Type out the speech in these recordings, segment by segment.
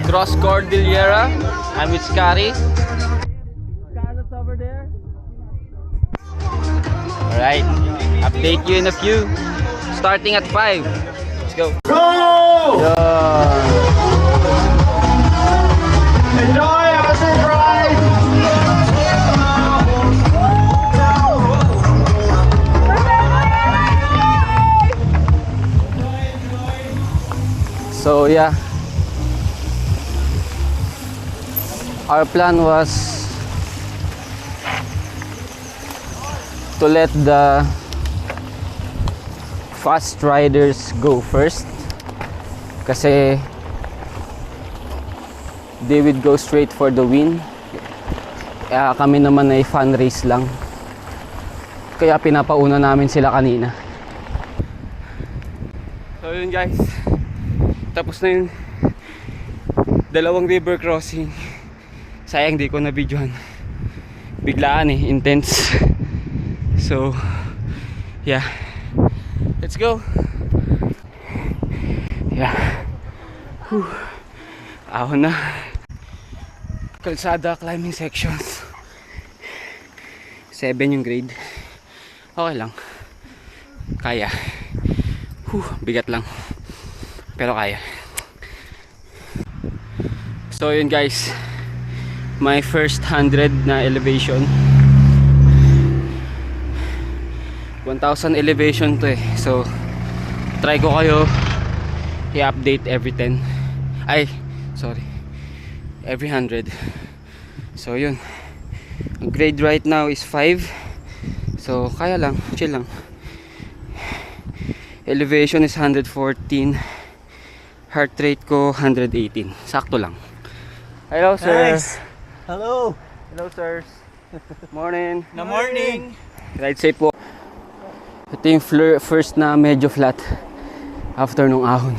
Cross Cordillera. I'm with Scotty. Carlos over there. Alright, update you in a few. Starting at 5. Let's go. Go! Yeah. Enjoy, have a safe ride! So yeah, our plan was to let the fast riders go first kasi they would go straight for the win. Kami naman ay fun race lang, kaya pinapauna namin sila kanina. So yun guys, tapos na yung dalawang river crossing. Sayang di ko na videohan, biglaan intense. So yeah, let's go. Yeah. Whew. Ahon na. Kalsada climbing sections. 7 yung grade. Okay lang, kaya. Bigat lang, pero kaya. So yun guys, my first 100 na elevation. 1,000 elevation to so try ko kayo i-update every 10 every 100. So yun, ang grade right now is 5, so kaya lang, chill lang. Elevation is 114, heart rate ko 118, sakto lang. Hello sir. Nice. Hello. Hello sirs. Morning. Good morning. Ride safe po. Ito yung first na medyo flat after nung ahon.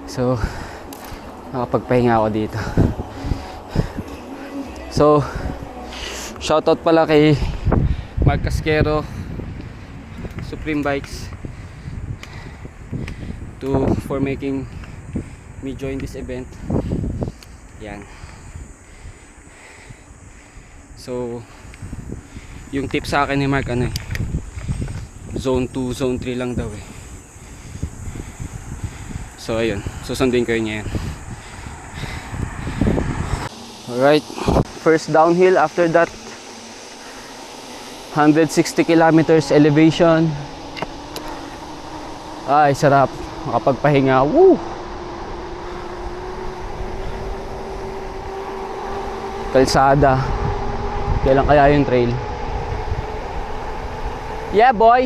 So nakapagpahinga ako dito. So shoutout pala kay Mark Casquero, Supreme Bikes, for making me join this event. Yan. So yung tip sa akin ni Mark zone 2, zone 3 lang daw So ayun, susundin ko yun yan. Alright, first downhill, after that 160 kilometers elevation. Ay sarap, makapagpahinga. Woo! Kalsada, kailan kaya yung trail? Yeah boy.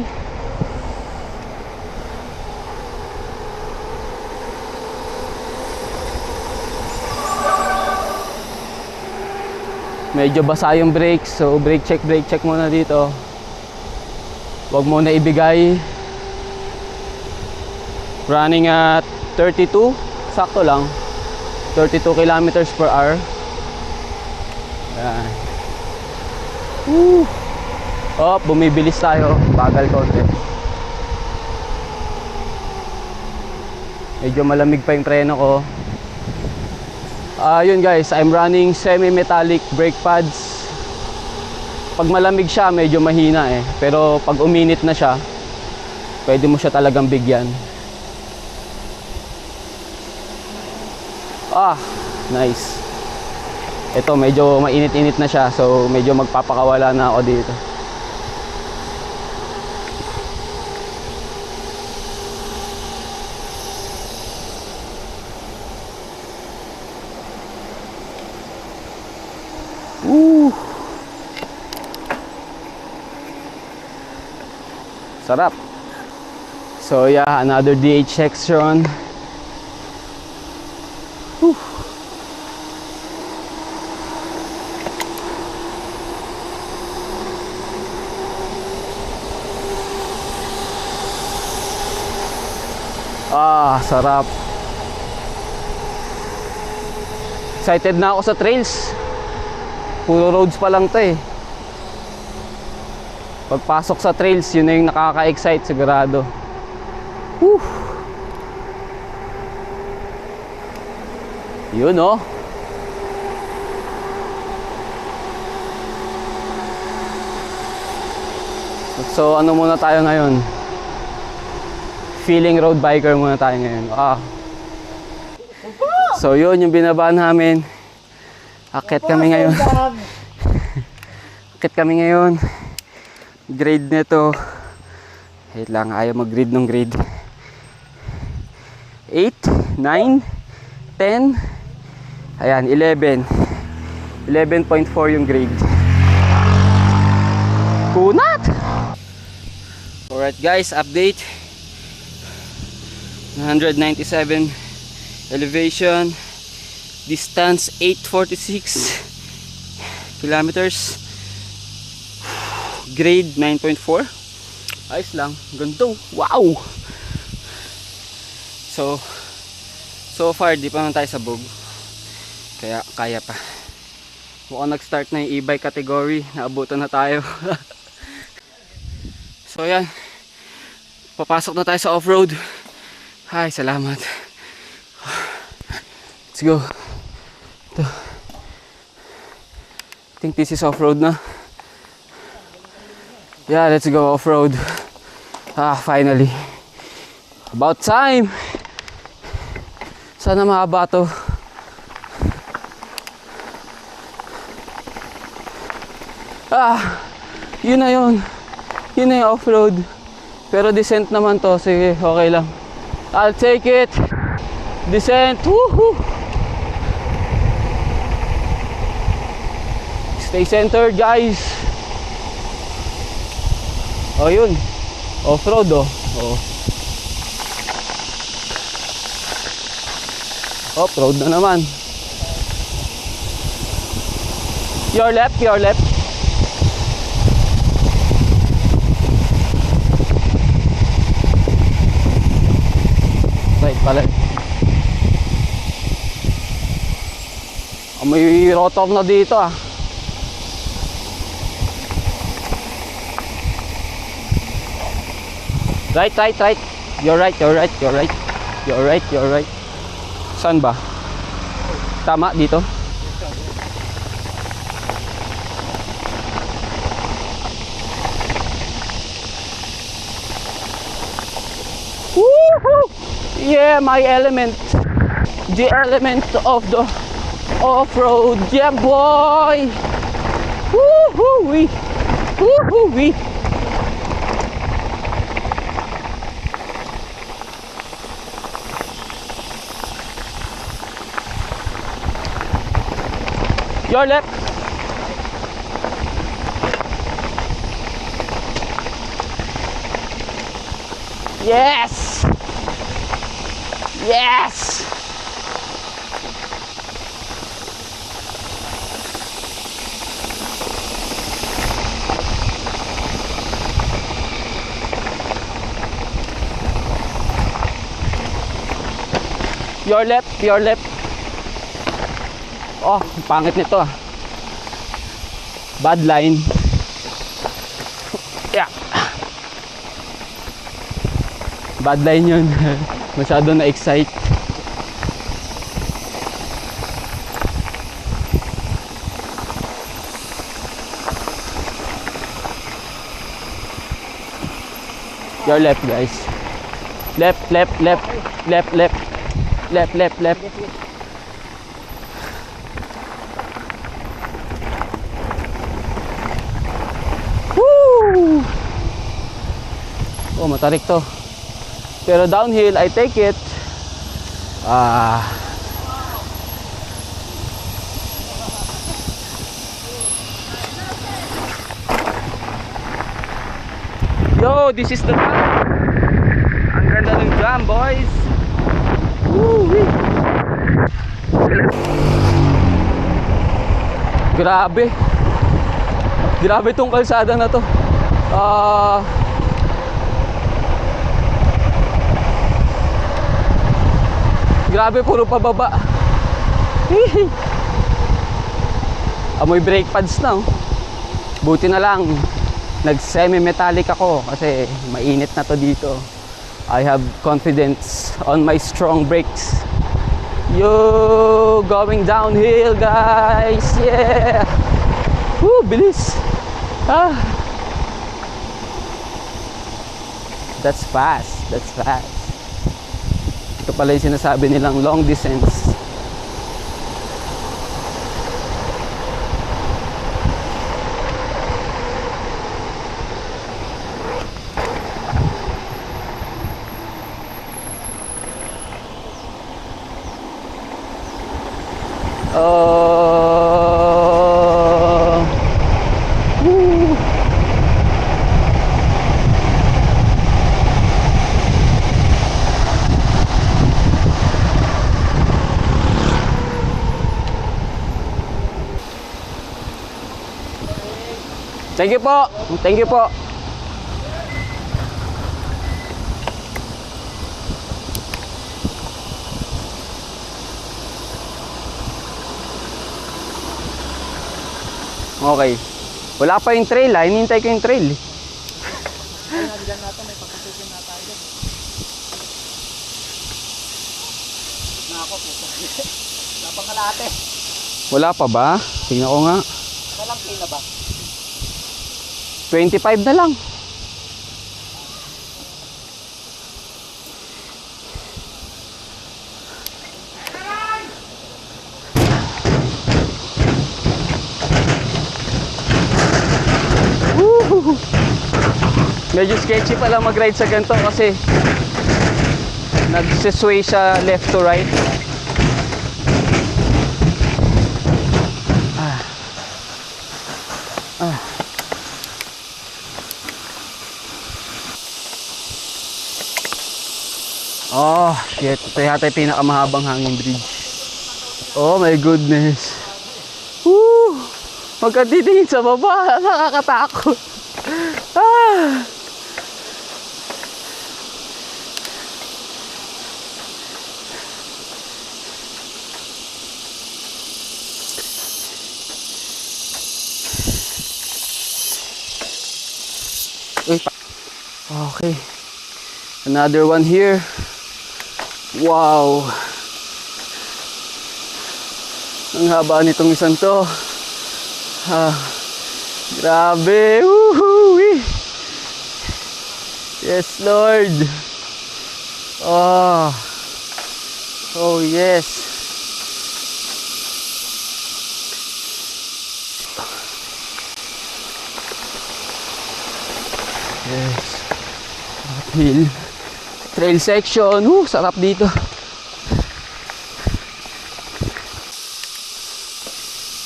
Medyo basa yung brakes, so brake check muna dito. Huwag muna ibigay. Running at 32, sakto lang, 32 kilometers per hour. Yan. Oh, bumibilis tayo, bagal konti. Medyo malamig pa yung preno ko. Yun guys, I'm running semi-metallic brake pads. Pag malamig siya, medyo mahina pero pag uminit na siya, pwede mo siya talagang bigyan. Nice. Ito medyo mainit-init na siya, so medyo magpapakawala na ako dito. Sarap. So yeah, another DH section. Sarap. Excited na ako sa trails. Puro roads pa lang to Pagpasok sa trails, yun na yung nakaka-excite sigurado. Yun oh. So ano muna tayo ngayon? Feeling road biker muna tayo ngayon. So yun yung binabaan namin. Akit kami ngayon. Akit kami ngayon. Grade nito. Wait lang, ayaw mag-grade ng grade. 8, 9, 10. Ayan, 11. 11.4 yung grade. Kunat! Alright guys, update. 197 elevation. Distance 846 kilometers. Grade 9.4. Ayos lang, ganito. Wow! So far di pa naman tayo sabog. Kaya kaya pa. Mukhang nag-start na yung e-bike category. Naabutan na tayo. So yan. Papasok na tayo sa off-road. Ay, salamat. Let's go. Ito. I think this is off-road na. Yeah, let's go off-road. Finally. About time. Sana mahaba to. Yun na yun. Yun na yung off-road. Pero descent naman to. Sige, okay lang. I'll take it. Descent. Woohoo! Stay centered, guys. Oh, yun. Off-road, oh. Oh. Off-road na naman. Your left, your left. Right pala. May rotor na dito ah. Right, right, right. You're right, you're right, you're right. You're right, you're right. Saan ba? Tama dito? Woohoo! Yeah, my element. The element of the off-road. Yeah, boy! Woohoo-wee! Woohoo-wee! Your left. Yes. Yes. Your left, your left. Oh, pangit nito ah. Bad line. Yeah. Bad line yun. Masyado na-excite. Your left, guys. Left, left, left, left, left, left, left, left. Oh, matarik to. Pero downhill, I take it. Yo, this is the jam. Ang ganda ng jam, boys. Woo-wee. Grabe. Grabe tong kalsada na to. Grabe, puro pababa. Amoy brake pads na oh. Buti na lang nag semi-metallic ako kasi mainit na to dito. I have confidence on my strong brakes. Yo, going downhill, guys. Yeah. Woo, bilis. Ah. That's fast. That's fast. Ito pala yung sinasabi nilang long distance. Woo. Thank you po. Thank you po. Okay. Wala pa yung trail ah. Hinihintay ko yung trail. Ay, nadilan natin. May pagkasusin na tayo dyan. Nako po. Napang kalate. Wala pa ba? Tingnan ko nga. Walang pay na ba? 25 na lang. Woo! Medyo sketchy pala mag-ride sa ganito kasi nagsisway siya left to right. Oh, shit. Ito yata yung pinakamahabang hanging bridge. Oh my goodness. Woo! Huwag ka titingin sa baba. Nakakatakot. Ah! Uy, okay. Another one here. Wow. Ang haba nitong isang to. Ah, grabe. Woohoo! Yes, Lord. Oh. Oh, yes. Yes. Uphill. Trail section. Sarap dito.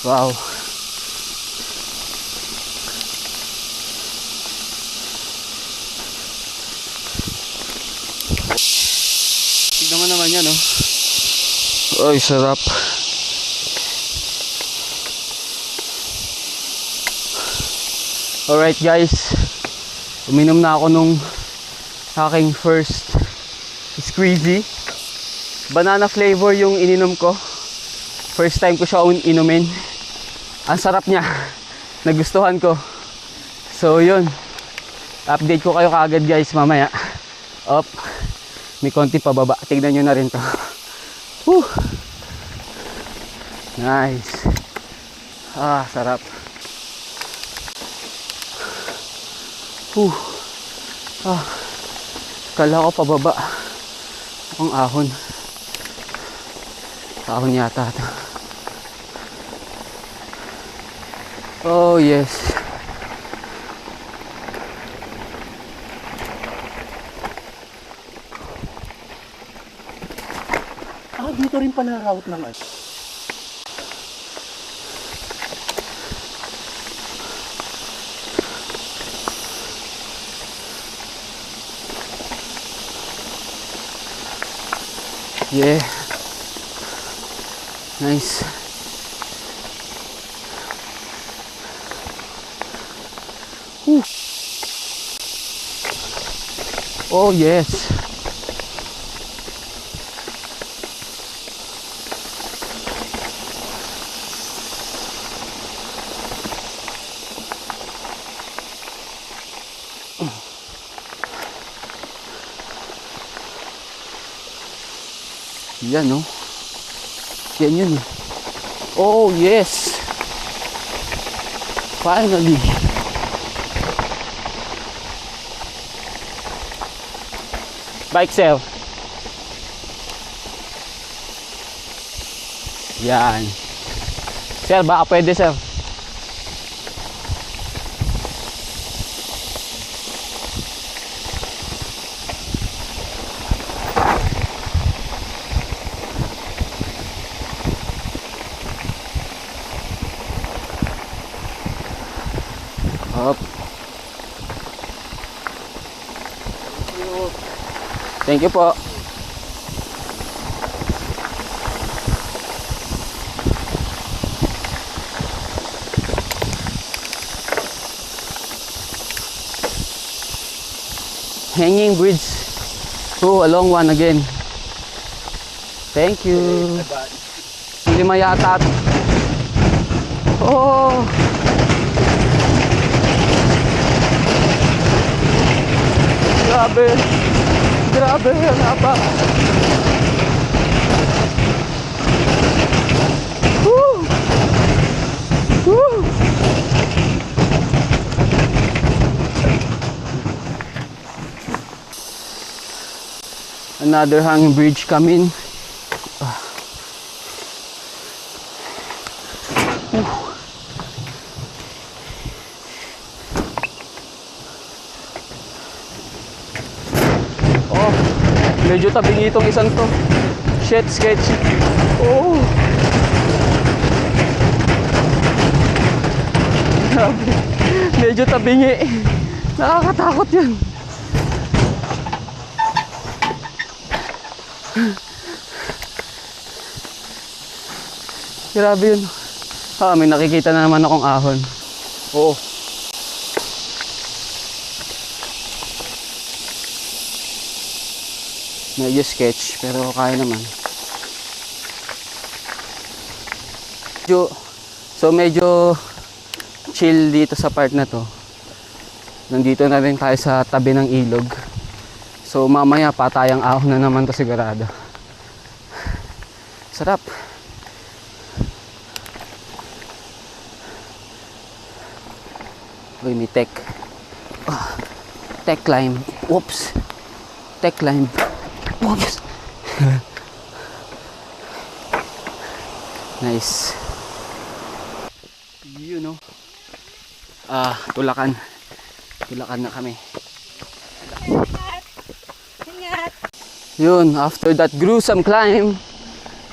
Wow. Tignan mo naman yan, oh. Ay, sarap. Alright, guys. Uminom na ako nung aking first squeezy. Banana flavor yung ininom ko. First time ko siya inumin. Ang sarap niya. Nagustuhan ko. So yun. Update ko kayo kaagad, guys, mamaya. Up. May konti pababa. Tignan nyo na rin to. Woo. Nice. Ah, sarap. Woo. Ah. Kala ko pababa. Ang ahon. Ahon yata ito. Oh yes. Ah, dito rin pala route ng ano. Yeah. Nice. Woo. Oh yes. Yan, no? Yan yun eh. Oh, yes. Finally. Bike sale. Yan. Sir, baka pwede sir. Up. Thank you po. Hanging bridge. Oh, a long one again. Thank you. Lima yata. Oh. Grabe. Grabe, ang haba. Woo! Woo! Another hanging bridge coming. Oh, medyo tabingi itong isang to. Shit, sketchy. Oh. Grabe. Medyo tabingi. Nakakatakot yun. Grabe yun. Ah, may nakikita na naman akong ahon. Oo. Medyo sketch, pero kaya naman. Medyo chill dito sa part na to. Nandito na rin tayo sa tabi ng ilog. So mamaya patayang ahon na naman to sigurado. Sarap. Uy, may tech. Tech climb. Whoops. Tech climb. Whoops. Nice. You know. Tulakan. Tulakan na kami. Yun, after that gruesome climb,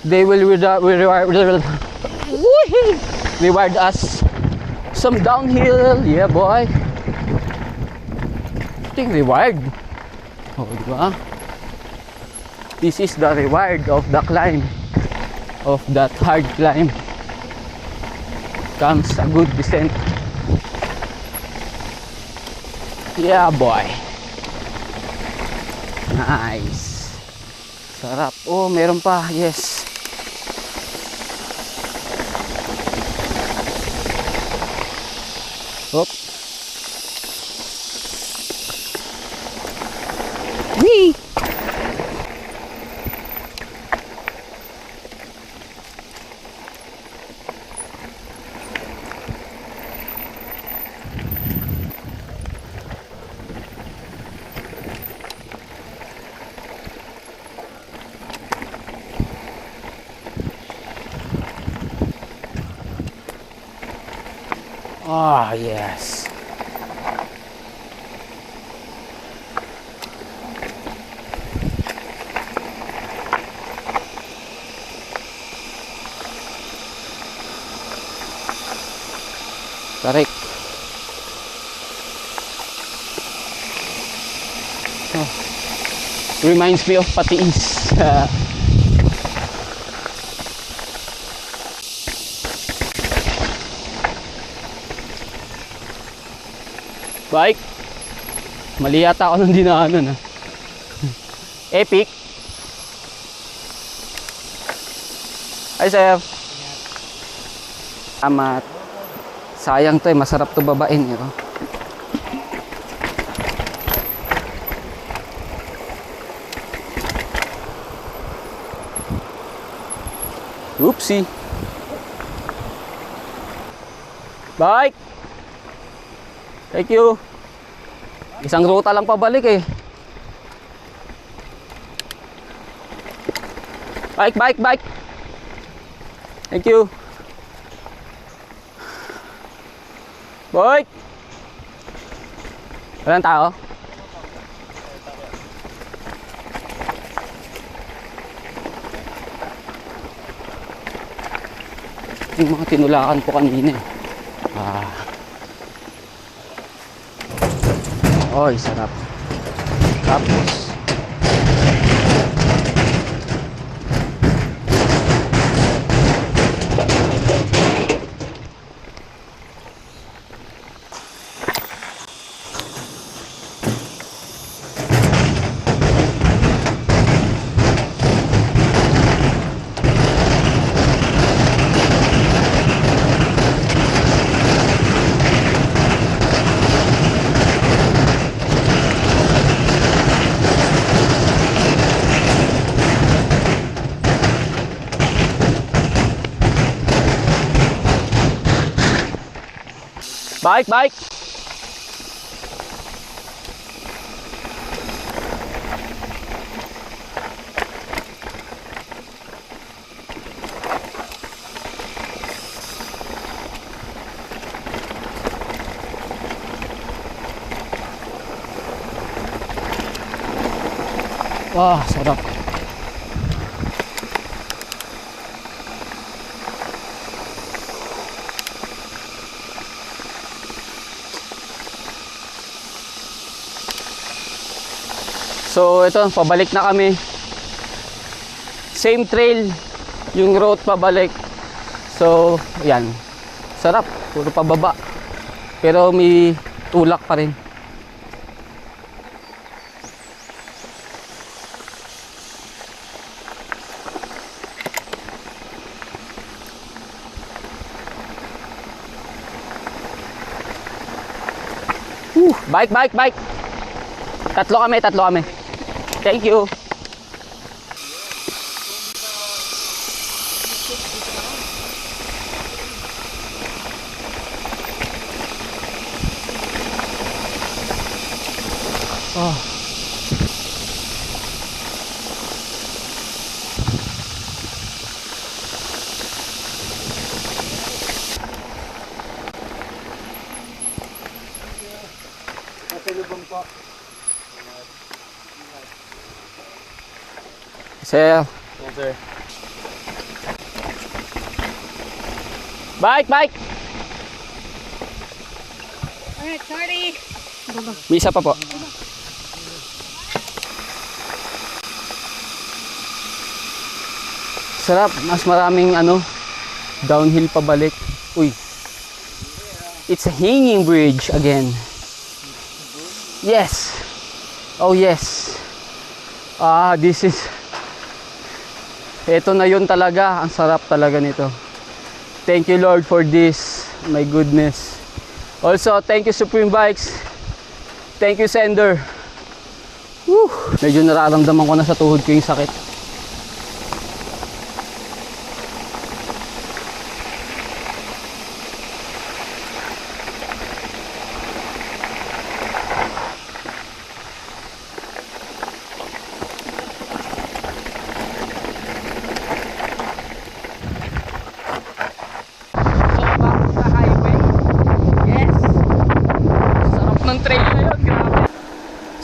they will reward us some downhill. Yeah, boy. I think reward. Oh, diba? This is the reward of the climb, of that hard climb. Comes a good descent. Yeah, boy. Nice. Sarap. Oh, meron pa. Yes. Hop. Wee. Ah, yes. Tarik. Oh. Reminds me of Patiis. Bike. Mali yata ako nung dinaanan. Epic. Hi, sir. Salamat. Sayang to eh. Masarap to babain. Oopsie. Bike! Thank you. Isang ruta lang pabalik eh. Bike, bike, bike. Thank you. Bike! Walang tao? Yung mga tinulakan ko kanina eh. Oy, sarap. Tapos bike, bike. Wah, sarap. So ito, pabalik na kami. Same trail yung road pabalik. So yan, sarap, puro pababa, pero may tulak pa rin. Bike, bike, bike. Tatlo kami, tatlo kami. Thank you. Oh. Sir. Yes, sir. Bike, bike. Alright, sorry. May isa pa po. Sarap, mas maraming downhill pabalik. Uy. It's a hanging bridge again. Yes. Oh yes. This is, ito na yun talaga. Ang sarap talaga nito. Thank you Lord for this. My goodness. Also, thank you Supreme Bikes. Thank you Sender. Woo. Medyo nararamdaman ko na sa tuhod ko yung sakit.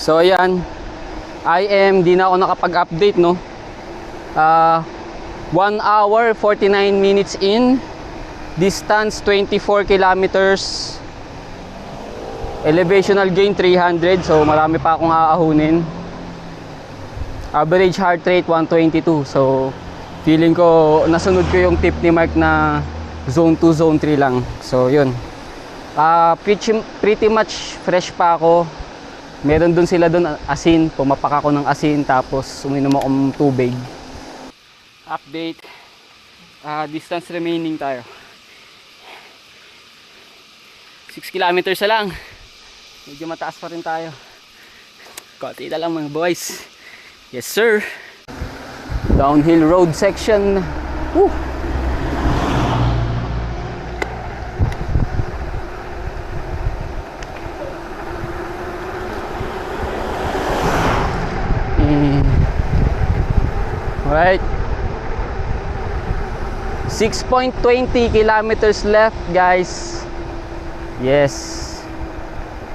So ayan, di na ako nakapag-update, no. 1 hour 49 minutes in, distance 24 kilometers, elevational gain 300, so marami pa akong aahunin. Average heart rate 122, so feeling ko nasunod ko yung tip ni Mark na zone 2, zone 3 lang. So yun, pretty much fresh pa ako. Meron dun sila dun asin, pumapak ako ng asin, tapos uminom akong tubig. Update, distance remaining tayo. 6 kilometers na lang. Medyo mataas pa rin tayo. Konti na lang mga boys. Yes sir. Downhill road section Woo! Alright. 6.20 kilometers left, guys. Yes.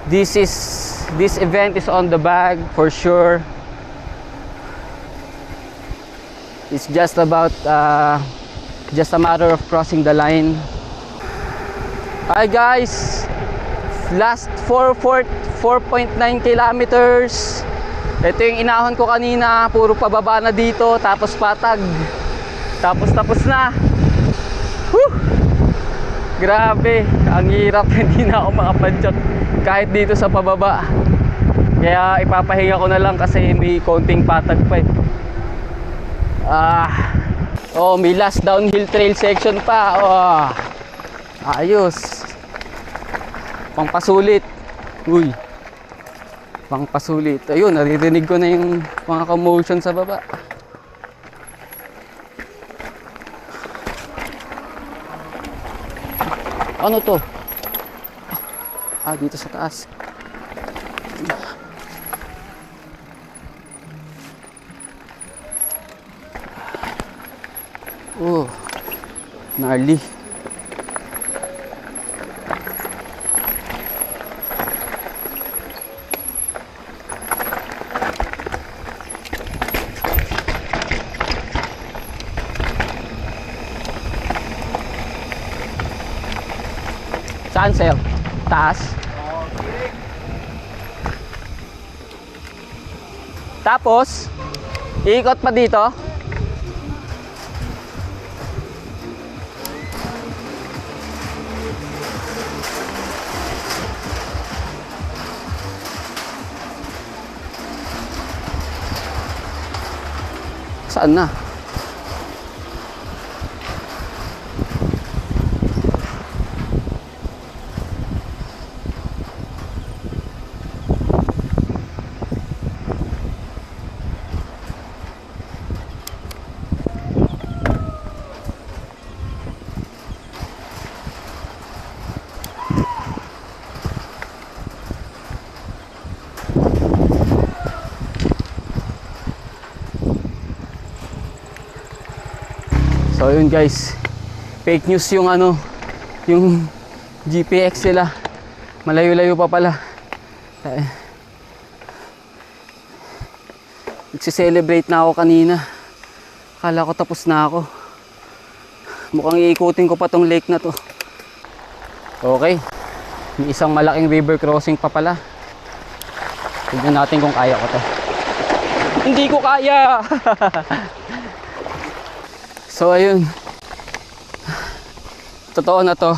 This event is on the bag for sure. It's just about just a matter of crossing the line. Hi guys. Last 4.9 kilometers. Ito yung inahon ko kanina, puro pababa na dito, tapos patag. Tapos na. Whew! Grabe, ang hirap, hindi na ako makapadyak kahit dito sa pababa. Kaya ipapahinga ko na lang kasi may konting patag pa eh. Oh, may last downhill trail section pa. Oh, ayos. Pangpasulit. Uy. Pangpasulit. Ayun, naririnig ko na yung mga commotion sa baba. Ano to? Dito sa taas. Oh, gnarly. Saan, sir? Taas? Tapos, iikot pa dito. Saan na? So yun guys, fake news yung yung GPX nila. Malayo-layo pa pala. Nagsi-celebrate na ako kanina. Akala ko tapos na ako. Mukhang iikutin ko pa tong lake na to. Okay, may isang malaking river crossing pa pala. Tignan natin kung kaya ko to. Hindi ko kaya. So ayun, totoo na to.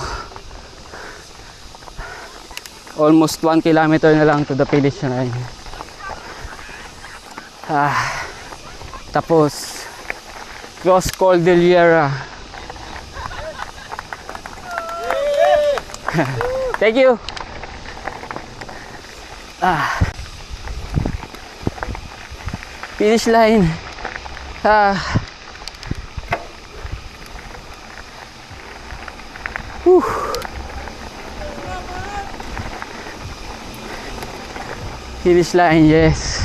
Almost 1 kilometer na lang to the finish line. Tapos cross Cordillera. Thank you. Finish line. Finish line, yes.